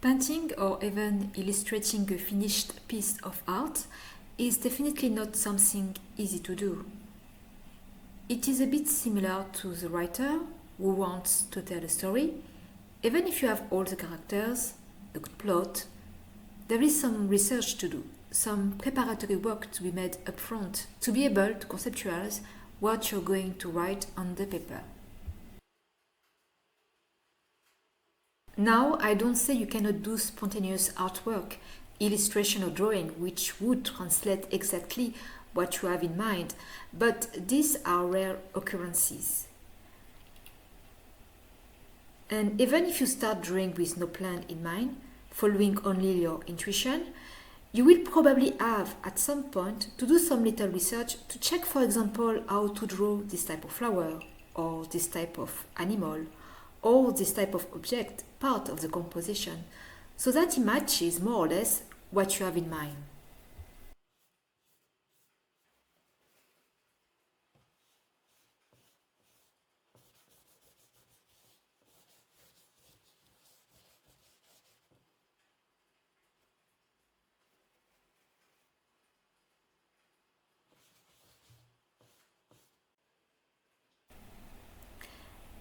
Painting or even illustrating a finished piece of art is definitely not something easy to do. It is a bit similar to the writer who wants to tell a story. Even if you have all the characters, a good plot, there is some research to do, some preparatory work to be made up front to be able to conceptualize what you're going to write on the paper. Now, I don't say you cannot do spontaneous artwork, illustration or drawing, which would translate exactly what you have in mind, but these are rare occurrences. And even if you start drawing with no plan in mind, following only your intuition, you will probably have at some point to do some little research to check, for example, how to draw this type of flower, or this type of animal, or this type of object, part of the composition, so that it matches more or less what you have in mind.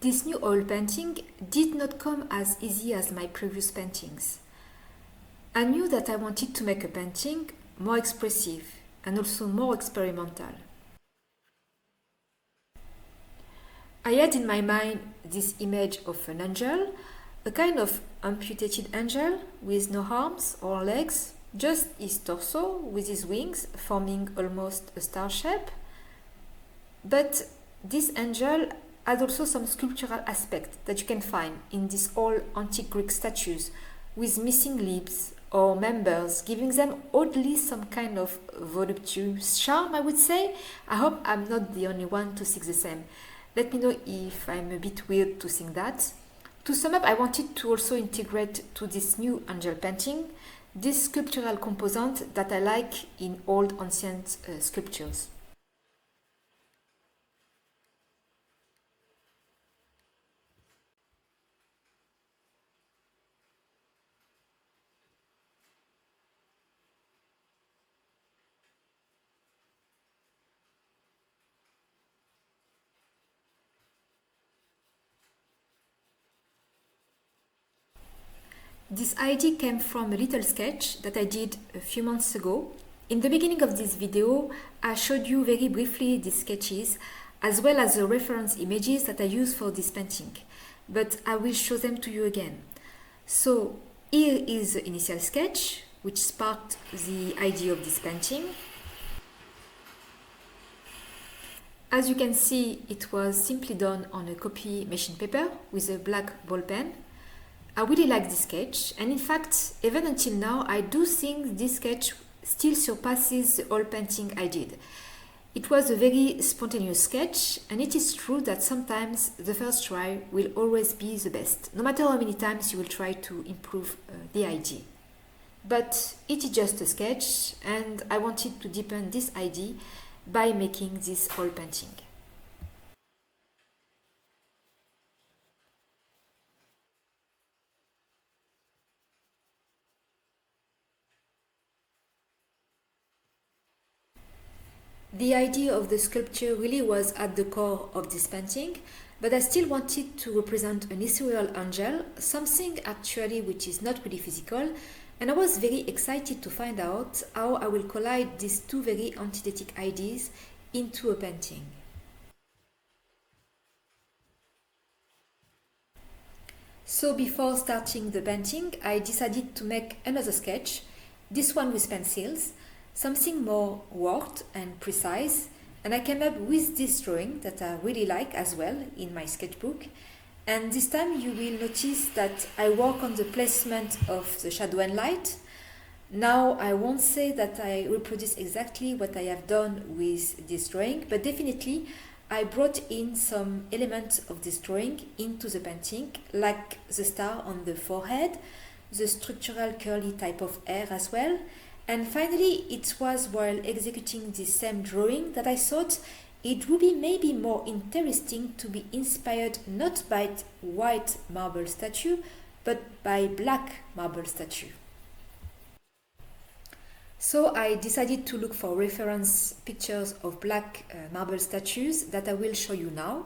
This new oil painting did not come as easy as my previous paintings. I knew that I wanted to make a painting more expressive and also more experimental. I had in my mind this image of an angel, a kind of amputated angel with no arms or legs, just his torso with his wings forming almost a star shape. But this angel had also some sculptural aspect that you can find in these old antique Greek statues with missing limbs or members, giving them oddly some kind of voluptuous charm, I would say. I hope I'm not the only one to think the same. Let me know if I'm a bit weird to think that. To sum up, I wanted to also integrate to this new angel painting this sculptural component that I like in old ancient sculptures. This idea came from a little sketch that I did a few months ago. In the beginning of this video, I showed you very briefly these sketches as well as the reference images that I use for this painting, but I will show them to you again. So here is the initial sketch which sparked the idea of this painting. As you can see, it was simply done on a copy machine paper with a black ball pen. I really like this sketch, and in fact, even until now, I do think this sketch still surpasses the oil painting I did. It was a very spontaneous sketch, and it is true that sometimes the first try will always be the best, no matter how many times you will try to improve the idea. But it is just a sketch, and I wanted to deepen this idea by making this oil painting. The idea of the sculpture really was at the core of this painting, but I still wanted to represent an ethereal angel, something actually which is not really physical, and I was very excited to find out how I will collide these two very antithetic ideas into a painting. So before starting the painting, I decided to make another sketch, this one with pencils, something more worked and precise, and I came up with this drawing that I really like as well in my sketchbook. And this time you will notice that I work on the placement of the shadow and light. Now I won't say that I reproduce exactly what I have done with this drawing, but definitely I brought in some elements of this drawing into the painting, like the star on the forehead, the structural curly type of hair as well. And finally, it was while executing this same drawing that I thought it would be maybe more interesting to be inspired not by white marble statue, but by black marble statue. So I decided to look for reference pictures of black marble statues that I will show you now.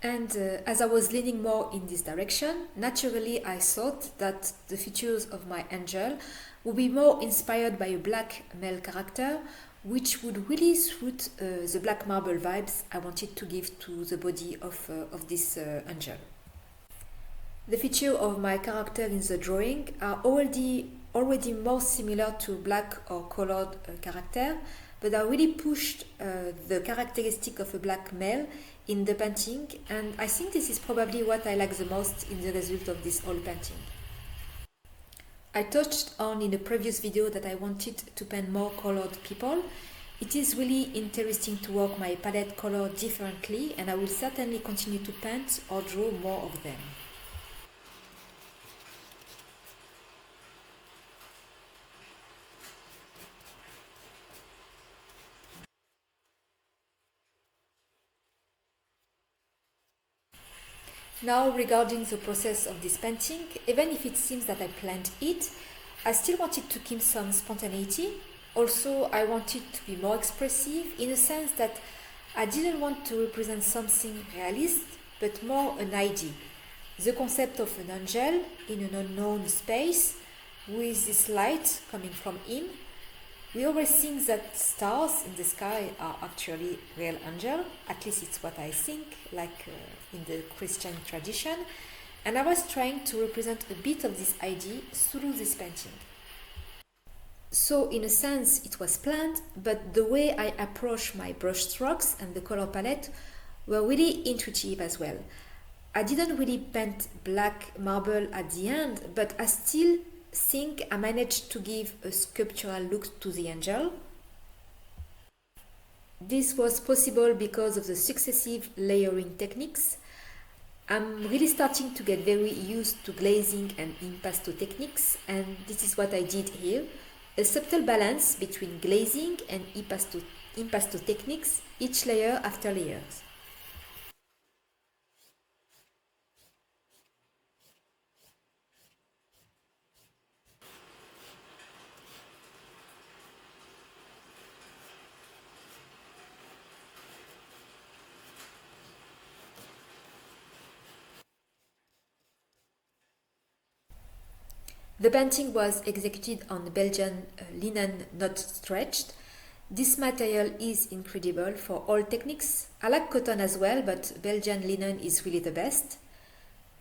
And as I was leaning more in this direction, naturally I thought that the features of my angel would be more inspired by a black male character, which would really suit the black marble vibes I wanted to give to the body of this angel. The features of my character in the drawing are already more similar to black or colored character, but I really pushed the characteristic of a black male in the painting, and I think this is probably what I like the most in the result of this oil painting. I touched on in a previous video that I wanted to paint more colored people. It is really interesting to work my palette color differently, and I will certainly continue to paint or draw more of them. Now, regarding the process of this painting, even if it seems that I planned it, I still wanted to keep some spontaneity. Also, I wanted to be more expressive in the sense that I didn't want to represent something realist, but more an idea. The concept of an angel in an unknown space with this light coming from him. We always think that stars in the sky are actually real angels, at least it's what I think, like in the Christian tradition, and I was trying to represent a bit of this idea through this painting. So in a sense it was planned, but the way I approached my brush strokes and the color palette were really intuitive as well. I didn't really paint black marble at the end, but I still think I managed to give a sculptural look to the angel. This was possible because of the successive layering techniques. I'm really starting to get very used to glazing and impasto techniques, and this is what I did here. A subtle balance between glazing and impasto techniques, each layer after layers. The painting was executed on Belgian linen not stretched. This material is incredible for all techniques. I like cotton as well, but Belgian linen is really the best.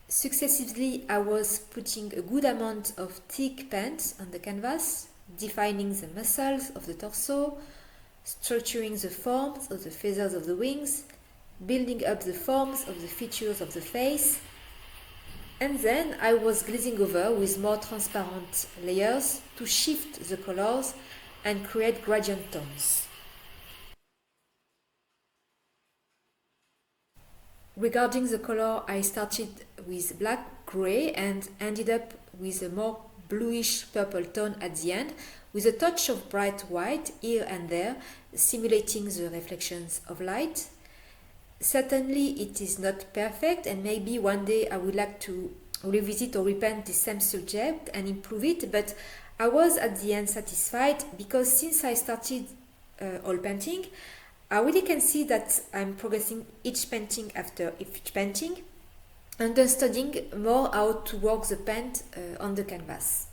Successively, I was putting a good amount of thick paint on the canvas, defining the muscles of the torso, structuring the forms of the feathers of the wings, building up the forms of the features of the face, and then I was glazing over with more transparent layers to shift the colors and create gradient tones. Regarding the color, I started with black gray and ended up with a more bluish purple tone at the end, with a touch of bright white here and there, simulating the reflections of light. Certainly it is not perfect, and maybe one day I would like to revisit or repaint the same subject and improve it, but I was at the end satisfied because since I started oil painting, I really can see that I'm progressing each painting after each painting, understanding more how to work the paint on the canvas.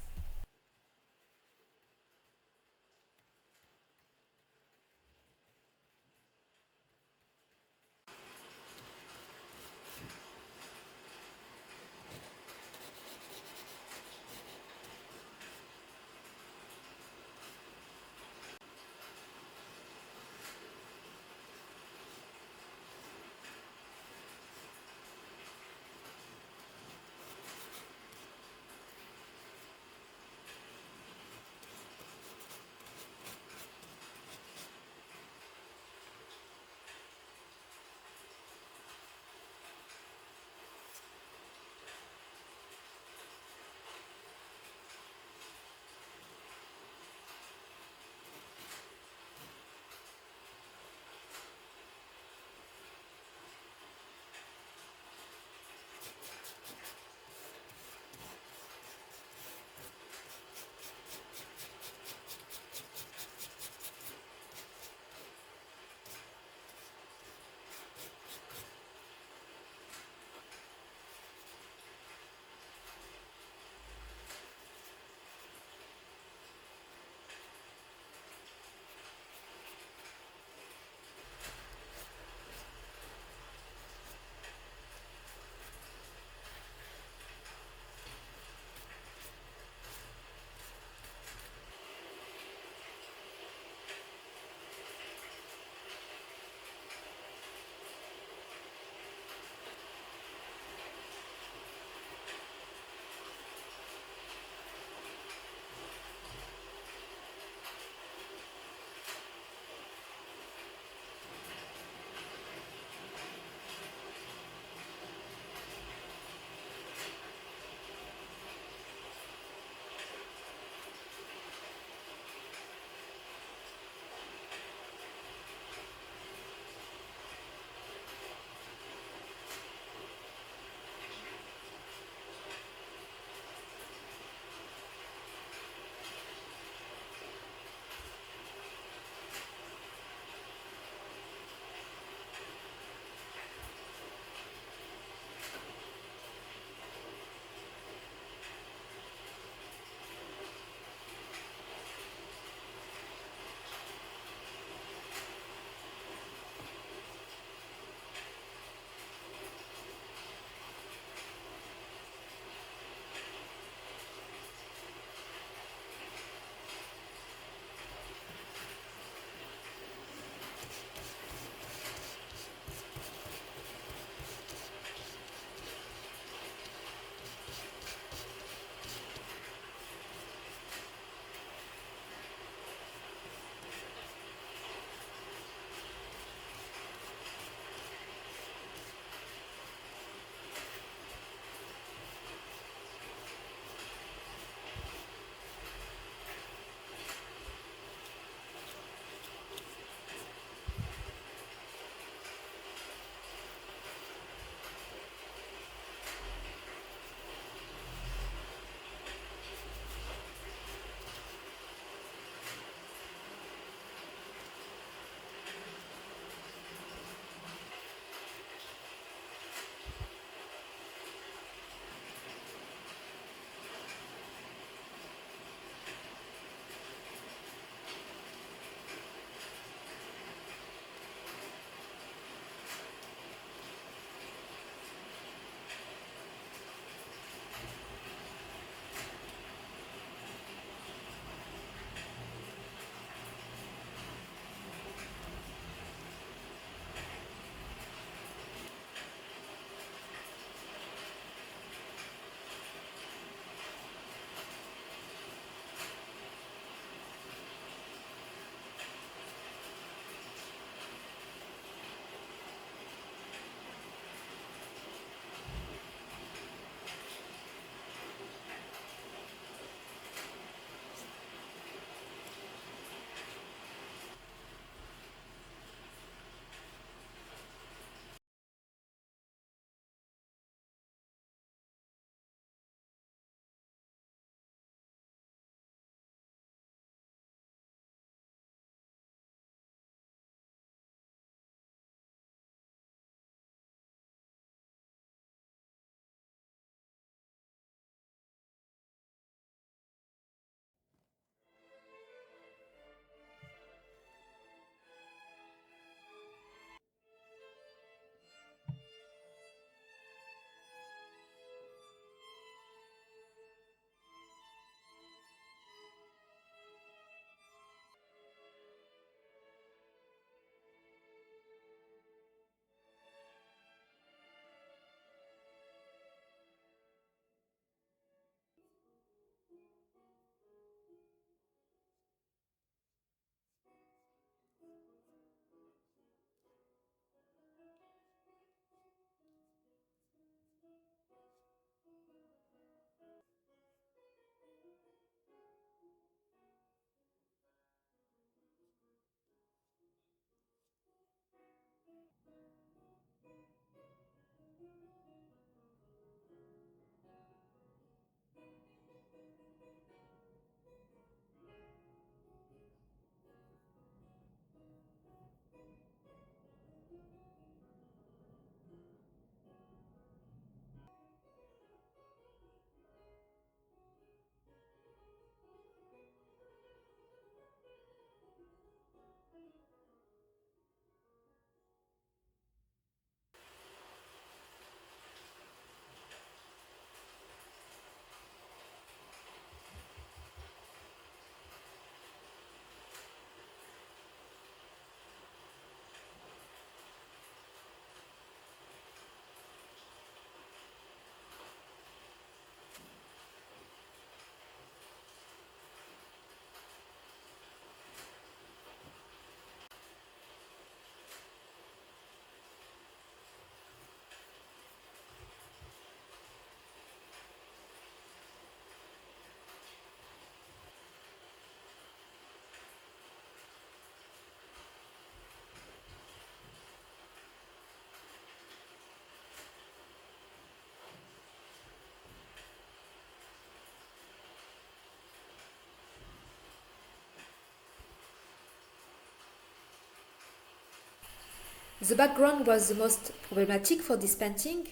The background was the most problematic for this painting.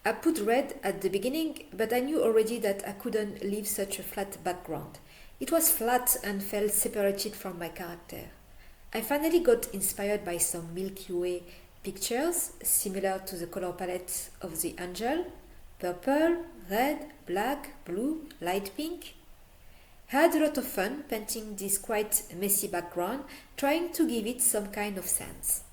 I put red at the beginning, but I knew already that I couldn't leave such a flat background. It was flat and felt separated from my character. I finally got inspired by some Milky Way pictures similar to the color palette of the angel: purple, red, black, blue, light pink. I had a lot of fun painting this quite messy background, trying to give it some kind of sense.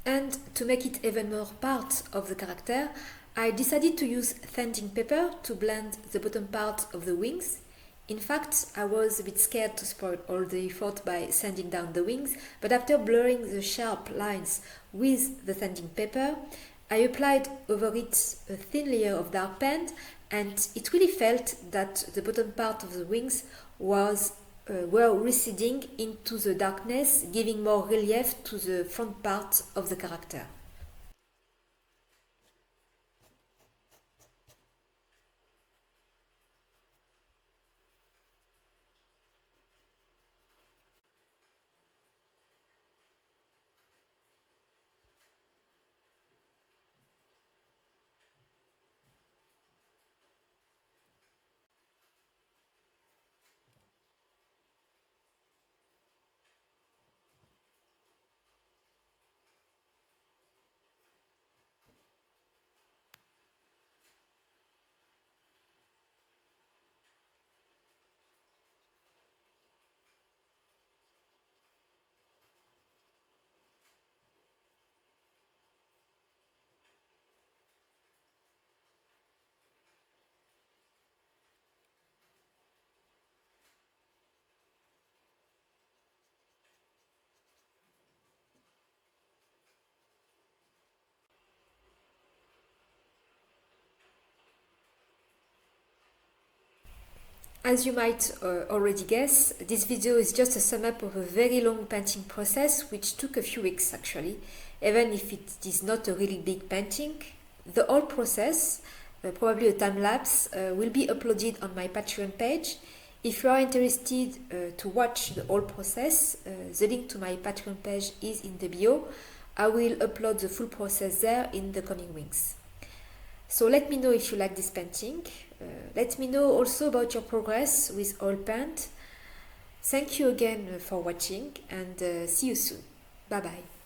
And to make it even more part of the character, I decided to use sanding paper to blend the bottom part of the wings. In fact, I was a bit scared to spoil all the effort by sanding down the wings, but after blurring the sharp lines with the sanding paper, I applied over it a thin layer of dark paint, and it really felt that the bottom part of the wings were receding into the darkness, giving more relief to the front part of the character. As you might already guess, this video is just a sum up of a very long painting process which took a few weeks actually, even if it is not a really big painting. The whole process, probably a time lapse, will be uploaded on my Patreon page. If you are interested to watch the whole process, the link to my Patreon page is in the bio. I will upload the full process there in the coming weeks. So let me know if you like this painting. Let me know also about your progress with oil paint. Thank you again for watching, and see you soon. Bye bye.